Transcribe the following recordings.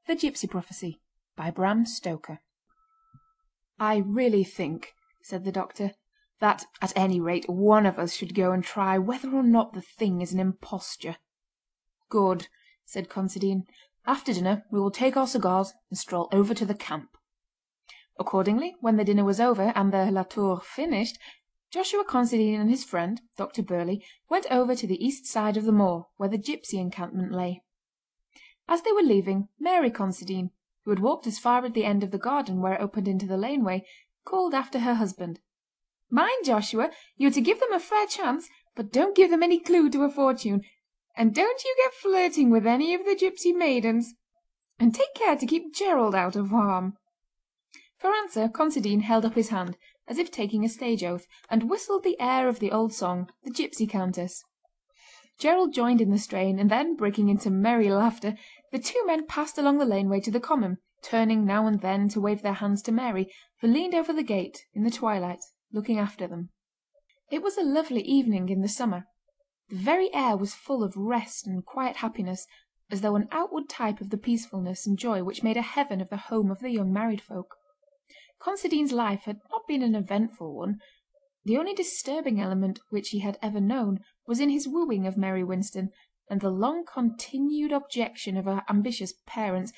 The Gipsy Prophecy by Bram Stoker. "I really think," said the doctor, "that, at any rate, one of us should go and try whether or not the thing is an imposture." "Good," said Considine. "After dinner we will take our cigars and stroll over to the camp." Accordingly, when the dinner was over and the La Tour finished, Joshua Considine and his friend, Dr. Burleigh, went over to the east side of the moor, where the gipsy encampment lay. As they were leaving, Mary Considine, who had walked as far at the end of the garden where it opened into the laneway, called after her husband: "Mind, Joshua, you are to give them a fair chance, but don't give them any clue to a fortune, and don't you get flirting with any of the gipsy maidens, and take care to keep Gerald out of harm." For answer Considine held up his hand, as if taking a stage oath, and whistled the air of the old song, "The Gipsy Countess." Gerald joined in the strain, and then, breaking into merry laughter, the two men passed along the laneway to the common, turning now and then to wave their hands to Mary, who leaned over the gate, in the twilight, looking after them. It was a lovely evening in the summer. The very air was full of rest and quiet happiness, as though an outward type of the peacefulness and joy which made a heaven of the home of the young married folk. Considine's life had not been an eventful one. The only disturbing element which he had ever known was in his wooing of Mary Winston, and the long-continued objection of her ambitious parents,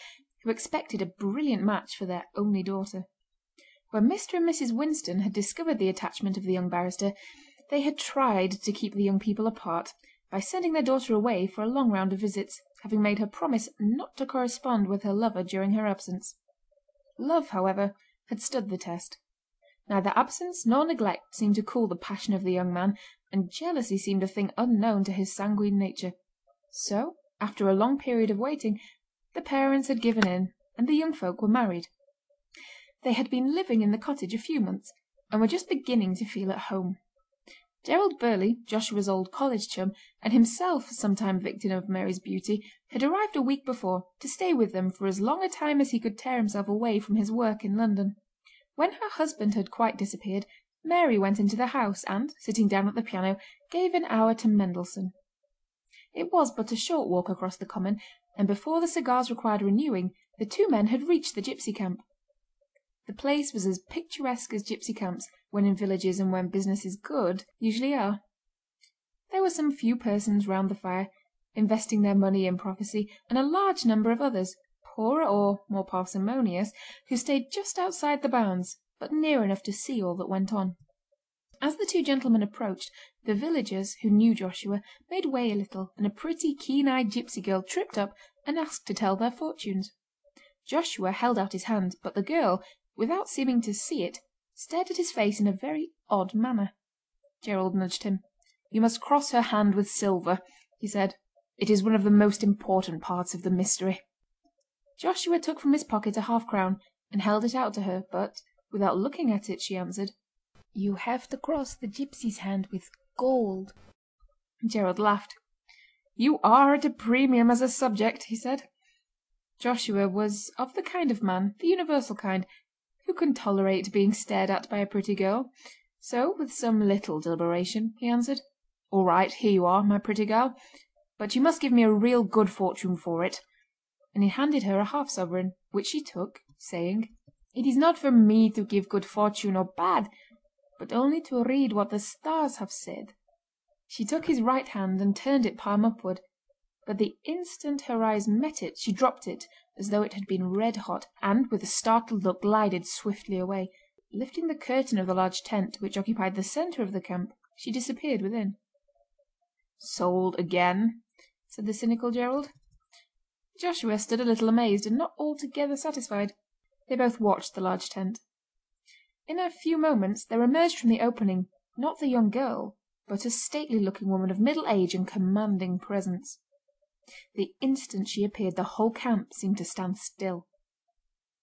who expected a brilliant match for their only daughter. When Mr. and Mrs. Winston had discovered the attachment of the young barrister, they had tried to keep the young people apart, by sending their daughter away for a long round of visits, having made her promise not to correspond with her lover during her absence. Love, however, had stood the test. Neither absence nor neglect seemed to cool the passion of the young man, and jealousy seemed a thing unknown to his sanguine nature. So, after a long period of waiting, the parents had given in, and the young folk were married. They had been living in the cottage a few months, and were just beginning to feel at home. Gerald Burleigh, Joshua's old college chum, and himself sometime victim of Mary's beauty, had arrived a week before, to stay with them for as long a time as he could tear himself away from his work in London. When her husband had quite disappeared, Mary went into the house and, sitting down at the piano, gave an hour to Mendelssohn. It was but a short walk across the common, and before the cigars required renewing, the two men had reached the gipsy camp. The place was as picturesque as gipsy camps, when in villages and when business is good, usually are. There were some few persons round the fire, investing their money in prophecy, and a large number of others, poorer or more parsimonious, who stayed just outside the bounds, but near enough to see all that went on. As the two gentlemen approached, the villagers, who knew Joshua, made way a little, and a pretty keen-eyed gipsy girl tripped up and asked to tell their fortunes. Joshua held out his hand, but the girl, without seeming to see it, stared at his face in a very odd manner. Gerald nudged him. "You must cross her hand with silver," he said. "It is one of the most important parts of the mystery." Joshua took from his pocket a half-crown and held it out to her, but, without looking at it, she answered: "You have to cross the gipsy's hand with gold." Gerald laughed. "You are at a premium as a subject," he said. Joshua was of the kind of man, the universal kind, who can tolerate being stared at by a pretty girl, so, with some little deliberation, he answered: "All right, here you are, my pretty girl, but you must give me a real good fortune for it," and he handed her a half-sovereign, which she took, saying: "It is not for me to give good fortune or bad, but only to read what the stars have said." She took his right hand and turned it palm upward, but the instant her eyes met it she dropped it as though it had been red-hot, and with a startled look glided swiftly away. Lifting the curtain of the large tent which occupied the centre of the camp, she disappeared within. "Sold again?" said the cynical Gerald. Joshua stood a little amazed and not altogether satisfied. They both watched the large tent. In a few moments there emerged from the opening, not the young girl, but a stately-looking woman of middle age and commanding presence. The instant she appeared the whole camp seemed to stand still.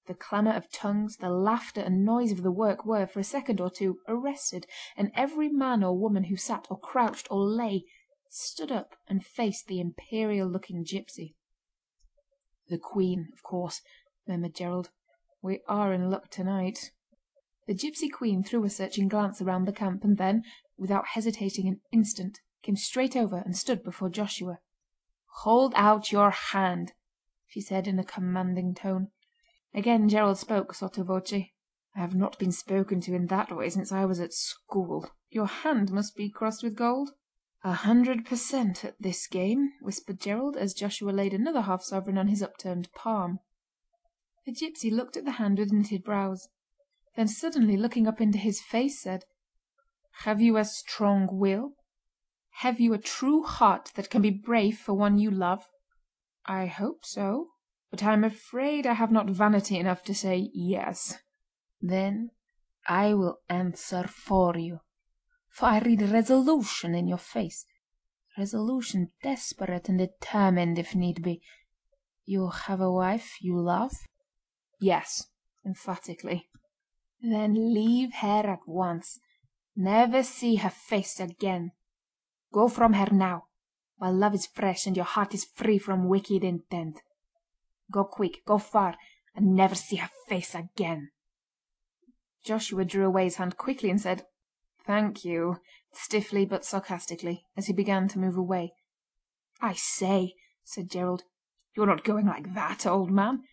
The clamour of tongues, the laughter and noise of the work were, for a second or two, arrested, and every man or woman who sat or crouched or lay stood up and faced the imperial-looking gipsy. "The Queen, of course," murmured Gerald. "We are in luck tonight." The gipsy queen threw a searching glance around the camp, and then, without hesitating an instant, came straight over and stood before Joshua. "Hold out your hand," she said in a commanding tone. Again Gerald spoke sotto voce. "I have not been spoken to in that way since I was at school. Your hand must be crossed with gold?" 100% at this game, whispered Gerald, as Joshua laid another half-sovereign on his upturned palm. The gipsy looked at the hand with knitted brows, then suddenly looking up into his face said, "Have you a strong will? Have you a true heart that can be brave for one you love?" "I hope so, but I am afraid I have not vanity enough to say yes." "Then I will answer for you, for I read resolution in your face, resolution desperate and determined if need be. You have a wife you love?" "Yes," emphatically. "Then leave her at once. Never see her face again. Go from her now, while love is fresh and your heart is free from wicked intent. Go quick, go far, and never see her face again." Joshua drew away his hand quickly and said, "Thank you," stiffly but sarcastically, as he began to move away. "I say," said Gerald, "you're not going like that, old man.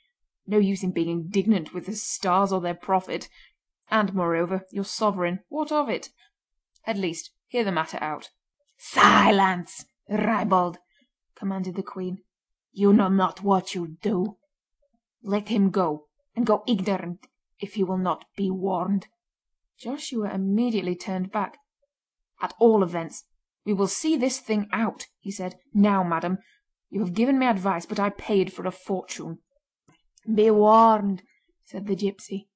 No use in being indignant with the stars or their prophet. And, moreover, your sovereign, what of it? At least, hear the matter out." "Silence, ribald!" commanded the Queen. "You know not what you do. Let him go, and go ignorant if he will not be warned." Joshua immediately turned back. "At all events, we will see this thing out," he said. "Now, madam, you have given me advice, but I paid for a fortune." "Be warned," said the gipsy.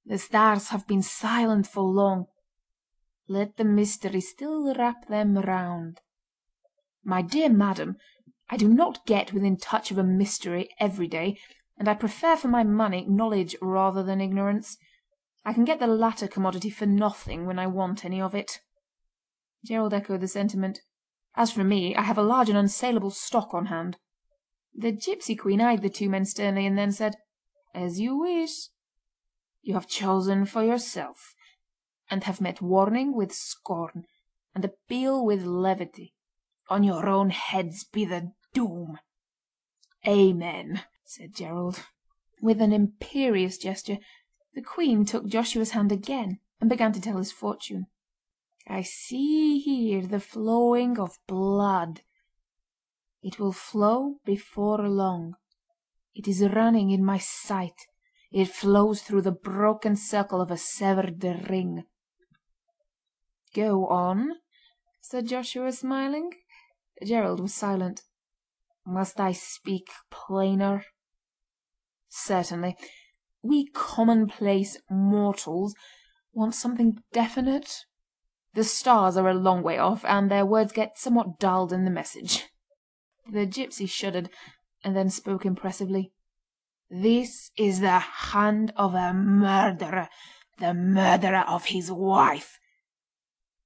"The stars have been silent for long. Let the mystery still wrap them round." "My dear madam, I do not get within touch of a mystery every day, and I prefer for my money knowledge rather than ignorance. I can get the latter commodity for nothing when I want any of it." Gerald echoed the sentiment. "As for me, I have a large and unsaleable stock on hand." The gipsy queen eyed the two men sternly, and then said, "As you wish. You have chosen for yourself, and have met warning with scorn, and appeal with levity. On your own heads be the doom." "Amen," said Gerald. With an imperious gesture, the Queen took Joshua's hand again and began to tell his fortune. "I see here the flowing of blood. It will flow before long. It is running in my sight. It flows through the broken circle of a severed ring." "Go on," said Joshua, smiling. Gerald was silent. "Must I speak plainer?" "Certainly. We commonplace mortals want something definite. The stars are a long way off, and their words get somewhat dulled in the message." The gipsy shuddered, and then spoke impressively. "This is the hand of a murderer, the murderer of his wife."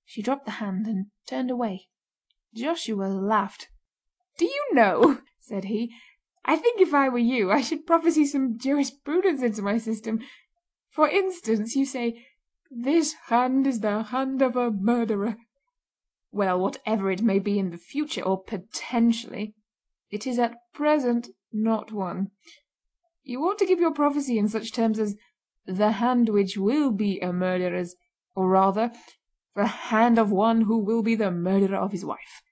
She dropped the hand and turned away. Joshua laughed. "Do you know," said he, "I think if I were you I should prophesy some jurisprudence into my system. For instance, you say, 'This hand is the hand of a murderer.' Well, whatever it may be in the future, or potentially, it is at present not one. You ought to give your prophecy in such terms as 'the hand which will be a murderer's,' or rather, 'the hand of one who will be the murderer of his wife.'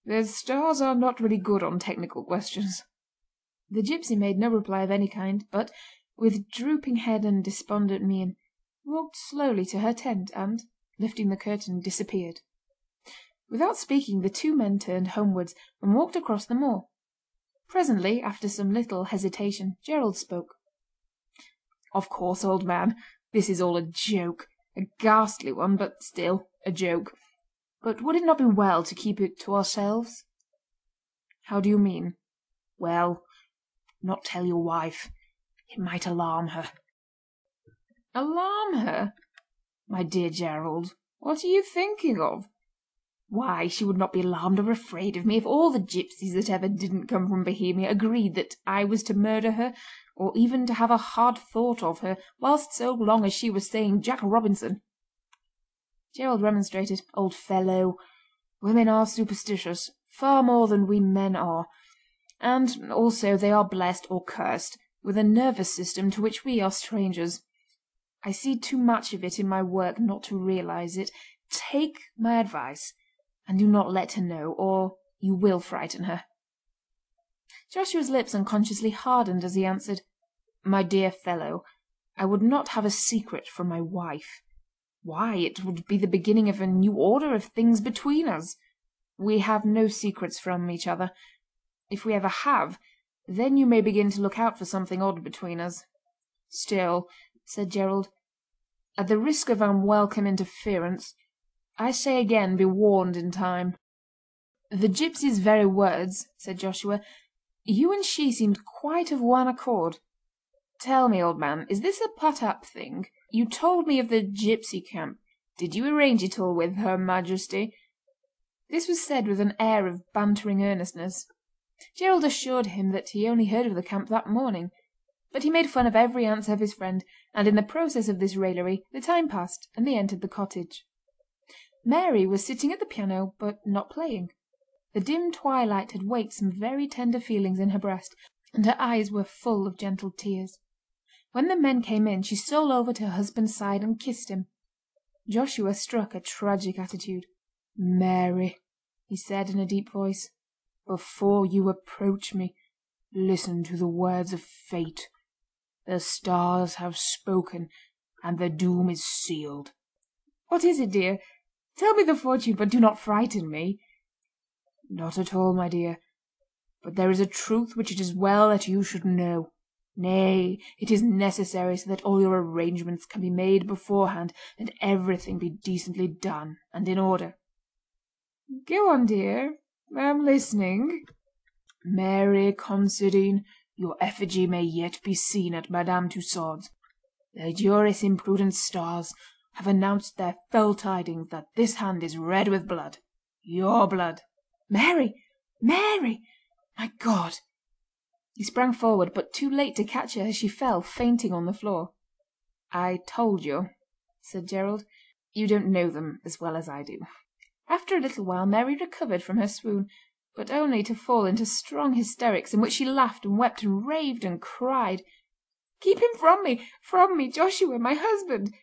The stars are not really good on technical questions." The gipsy made no reply of any kind, but, with drooping head and despondent mien, walked slowly to her tent and, lifting the curtain, disappeared. Without speaking, the two men turned homewards and walked across the moor. Presently, after some little hesitation, Gerald spoke. "Of course, old man, this is all a joke, a ghastly one, but still a joke. But would it not be well to keep it to ourselves?" "How do you mean?" "Well, not tell your wife. It might alarm her." "Alarm her? My dear Gerald, what are you thinking of? Why, she would not be alarmed or afraid of me if all the gipsies that ever didn't come from Bohemia agreed that I was to murder her, or even to have a hard thought of her, whilst so long as she was saying Jack Robinson." Gerald remonstrated. "Old fellow, women are superstitious, far more than we men are. and also they are blessed or cursed with a nervous system to which we are strangers. I see too much of it in my work not to realize it. Take my advice, and do not let her know, or you will frighten her." Joshua's lips unconsciously hardened as he answered, "My dear fellow, I would not have a secret from my wife. Why, it would be the beginning of a new order of things between us. We have no secrets from each other. If we ever have, then you may begin to look out for something odd between us." "Still," said Gerald, "at the risk of unwelcome interference, I say again be warned in time." "The gipsy's very words," said Joshua. "You and she seemed quite of one accord. Tell me, old man, is this a put-up thing? You told me of the gipsy camp. Did you arrange it all with Her Majesty?" This was said with an air of bantering earnestness. Gerald assured him that he only heard of the camp that morning, but he made fun of every answer of his friend, and in the process of this raillery the time passed and they entered the cottage. Mary was sitting at the piano, but not playing. The dim twilight had waked some very tender feelings in her breast, and her eyes were full of gentle tears. When the men came in she stole over to her husband's side and kissed him. Joshua struck a tragic attitude. "Mary," he said in a deep voice, "before you approach me, listen to the words of fate. The stars have spoken, and the doom is sealed." "What is it, dear? Tell me the fortune, but do not frighten me." "Not at all, my dear. But there is a truth which it is well that you should know. Nay, it is necessary so that all your arrangements can be made beforehand, and everything be decently done and in order." "Go on, dear. I am listening." "Mary Considine, your effigy may yet be seen at Madame Tussaud's. The juris imprudent stars have announced their fell tidings that this hand is red with blood. Your blood." "Mary! Mary! My God!" He sprang forward, but too late to catch her as she fell fainting on the floor. "I told you," said Gerald. "You don't know them as well as I do." After a little while Mary recovered from her swoon, but only to fall into strong hysterics in which she laughed and wept and raved and cried, "Keep him from me, Joshua, my husband!"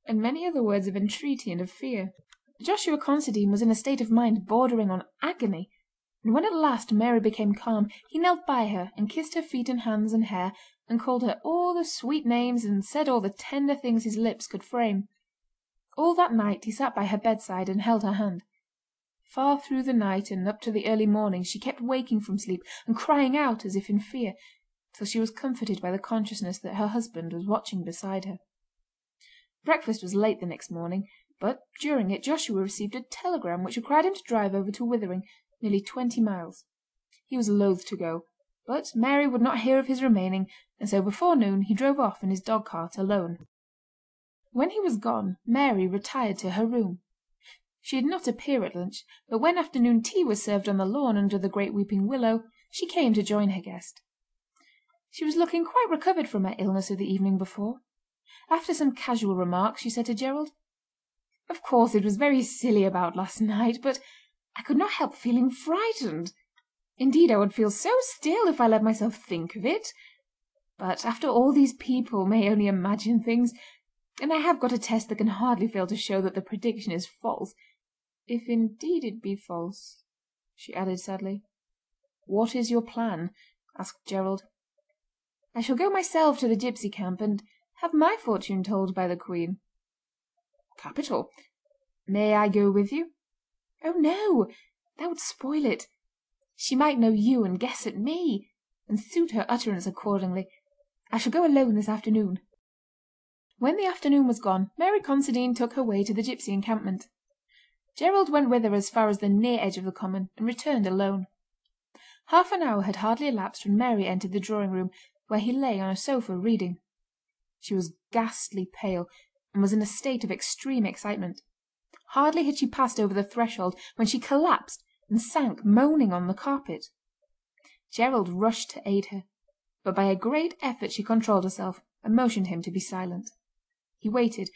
and many other words of entreaty and of fear. Joshua Considine was in a state of mind bordering on agony, and when at last Mary became calm he knelt by her and kissed her feet and hands and hair, and called her all the sweet names and said all the tender things his lips could frame. All that night he sat by her bedside and held her hand. Far through the night and up to the early morning she kept waking from sleep and crying out as if in fear, till she was comforted by the consciousness that her husband was watching beside her. Breakfast was late the next morning, but during it Joshua received a telegram which required him to drive over to Withering, nearly 20 miles. He was loath to go, but Mary would not hear of his remaining, and so before noon he drove off in his dog-cart alone. When he was gone Mary retired to her room. She did not appear at lunch, but when afternoon tea was served on the lawn under the great weeping willow, she came to join her guest. She was looking quite recovered from her illness of the evening before. After some casual remarks she said to Gerald, "Of course it was very silly about last night, but I could not help feeling frightened. Indeed, I would feel so still if I let myself think of it. But after all these people may only imagine things, and I have got a test that can hardly fail to show that the prediction is false. If indeed it be false," she added sadly. "What is your plan?" asked Gerald. "I shall go myself to the gipsy camp and have my fortune told by the Queen." "Capital. May I go with you?" "Oh no, that would spoil it. She might know you and guess at me, and suit her utterance accordingly. I shall go alone this afternoon." When the afternoon was gone Mary Considine took her way to the gipsy encampment. Gerald went with her as far as the near edge of the common and returned alone. Half an hour had hardly elapsed when Mary entered the drawing-room, where he lay on a sofa reading. She was ghastly pale, and was in a state of extreme excitement. Hardly had she passed over the threshold when she collapsed and sank moaning on the carpet. Gerald rushed to aid her, but by a great effort she controlled herself and motioned him to be silent. He waited,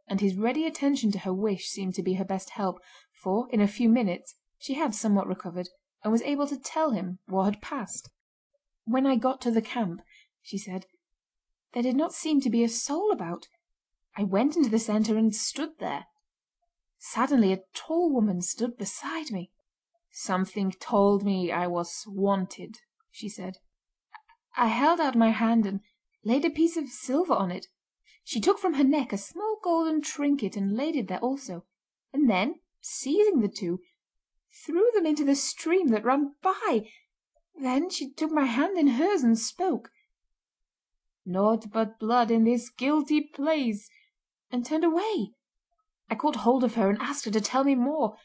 and his ready attention to her wish seemed to be her best help, for in a few minutes she had somewhat recovered, and was able to tell him what had passed. "When I got to the camp," she said, "there did not seem to be a soul about. I went into the centre and stood there. Suddenly a tall woman stood beside me. 'Something told me I was wanted,' she said. I held out my hand and laid a piece of silver on it. She took from her neck a small golden trinket and laid it there also, and then, seizing the two, threw them into the stream that ran by. Then she took my hand in hers and spoke, 'Naught but blood in this guilty place,' and turned away. I caught hold of her and asked her to tell me more.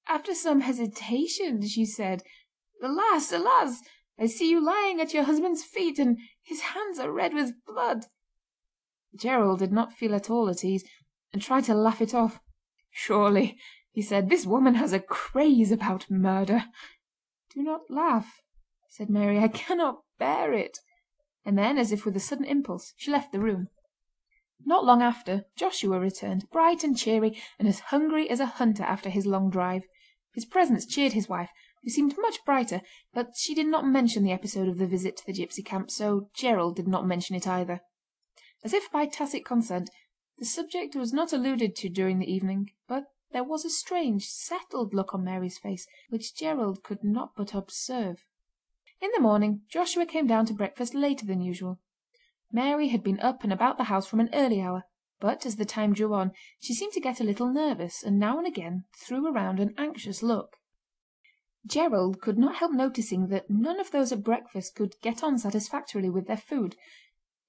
After some hesitation she said, 'Alas, alas! I see you lying at your husband's feet, and his hands are red with blood.' Gerald did not feel at all at ease, and tried to laugh it off. 'Surely,' he said, 'this woman has a craze about murder.' 'Do not laugh,' said Mary. 'I cannot bear it.' And then, as if with a sudden impulse, she left the room. Not long after, Joshua returned, bright and cheery, and as hungry as a hunter after his long drive. His presence cheered his wife, who seemed much brighter, but she did not mention the episode of the visit to the gipsy camp, so Gerald did not mention it either. As if by tacit consent, the subject was not alluded to during the evening, but there was a strange, settled look on Mary's face, which Gerald could not but observe. In the morning Joshua came down to breakfast later than usual. Mary had been up and about the house from an early hour, but as the time drew on she seemed to get a little nervous, and now and again threw around an anxious look. Gerald could not help noticing that none of those at breakfast could get on satisfactorily with their food.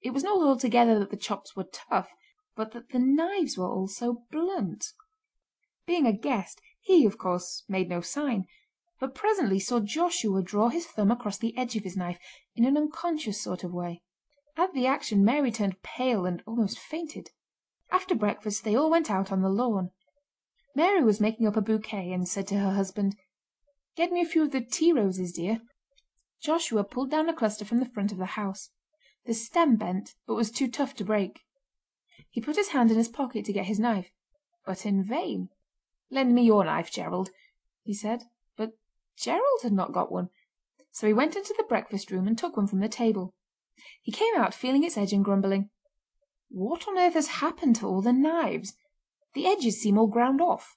It was not altogether that the chops were tough, but that the knives were all so blunt. Being a guest, he, of course, made no sign, but presently saw Joshua draw his thumb across the edge of his knife in an unconscious sort of way. At the action Mary turned pale and almost fainted. After breakfast they all went out on the lawn. Mary was making up a bouquet and said to her husband, "Get me a few of the tea roses, dear." Joshua pulled down a cluster from the front of the house. The stem bent, but was too tough to break. He put his hand in his pocket to get his knife, but in vain. "Lend me your knife, Gerald," he said, but Gerald had not got one, so he went into the breakfast room and took one from the table. He came out feeling its edge and grumbling, "What on earth has happened to all the knives? The edges seem all ground off."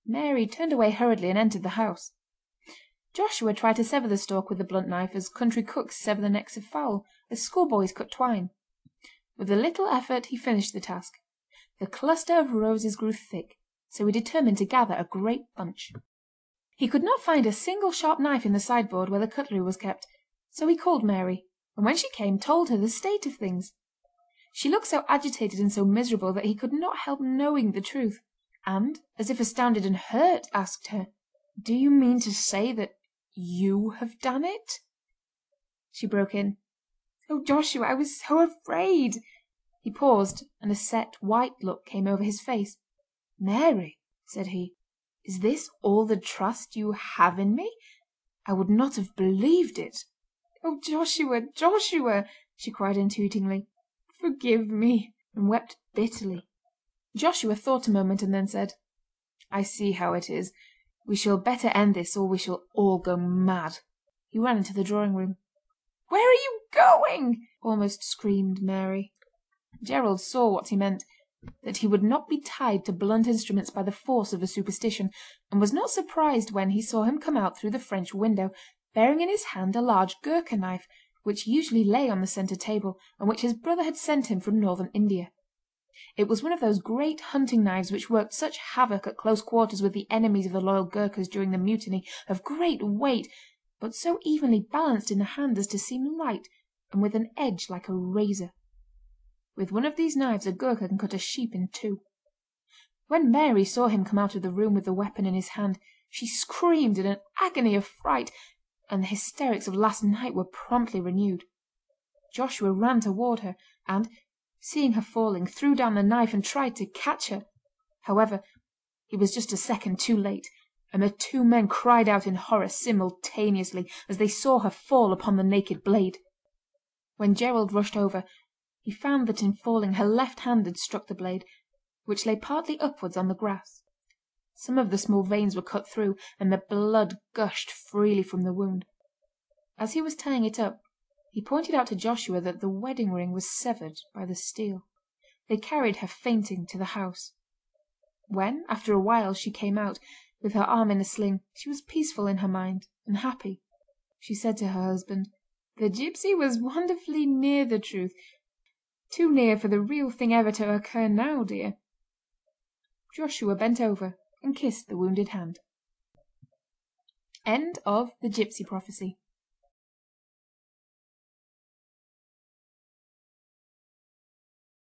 Mary turned away hurriedly and entered the house. Joshua tried to sever the stalk with the blunt knife as country cooks sever the necks of fowl, as schoolboys cut twine. With a little effort he finished the task. The cluster of roses grew thick, so he determined to gather a great bunch. He could not find a single sharp knife in the sideboard where the cutlery was kept, so he called Mary, and when she came told her the state of things. She looked so agitated and so miserable that he could not help knowing the truth, and, as if astounded and hurt, asked her, "Do you mean to say that you have done it?" She broke in, "Oh, Joshua, I was so afraid." He paused, and a set, white look came over his face. "Mary," said he, "is this all the trust you have in me? I would not have believed it." "Oh, Joshua, Joshua!" she cried entreatingly, "forgive me," and wept bitterly. Joshua thought a moment and then said, "I see how it is. We shall better end this or we shall all go mad." He ran into the drawing room. "Where are you going?" almost screamed Mary. Gerald saw what he meant, that he would not be tied to blunt instruments by the force of a superstition, and was not surprised when he saw him come out through the French window, bearing in his hand a large Gurkha knife, which usually lay on the centre table, and which his brother had sent him from northern India. It was one of those great hunting knives which worked such havoc at close quarters with the enemies of the loyal Gurkhas during the mutiny, of great weight, but so evenly balanced in the hand as to seem light, and with an edge like a razor. With one of these knives a Gurkha can cut a sheep in two. When Mary saw him come out of the room with the weapon in his hand, she screamed in an agony of fright, and the hysterics of last night were promptly renewed. Joshua ran toward her, and, seeing her falling, threw down the knife and tried to catch her. However, he was just a second too late, and the two men cried out in horror simultaneously as they saw her fall upon the naked blade. When Gerald rushed over, he found that in falling her left hand had struck the blade, which lay partly upwards on the grass. Some of the small veins were cut through, and the blood gushed freely from the wound. As he was tying it up, he pointed out to Joshua that the wedding ring was severed by the steel. They carried her fainting to the house. When, after a while, she came out, with her arm in a sling, she was peaceful in her mind, and happy. She said to her husband: "The gipsy was wonderfully near the truth. Too near for the real thing ever to occur now, dear." Joshua bent over and kissed the wounded hand. End of The Gipsy Prophecy.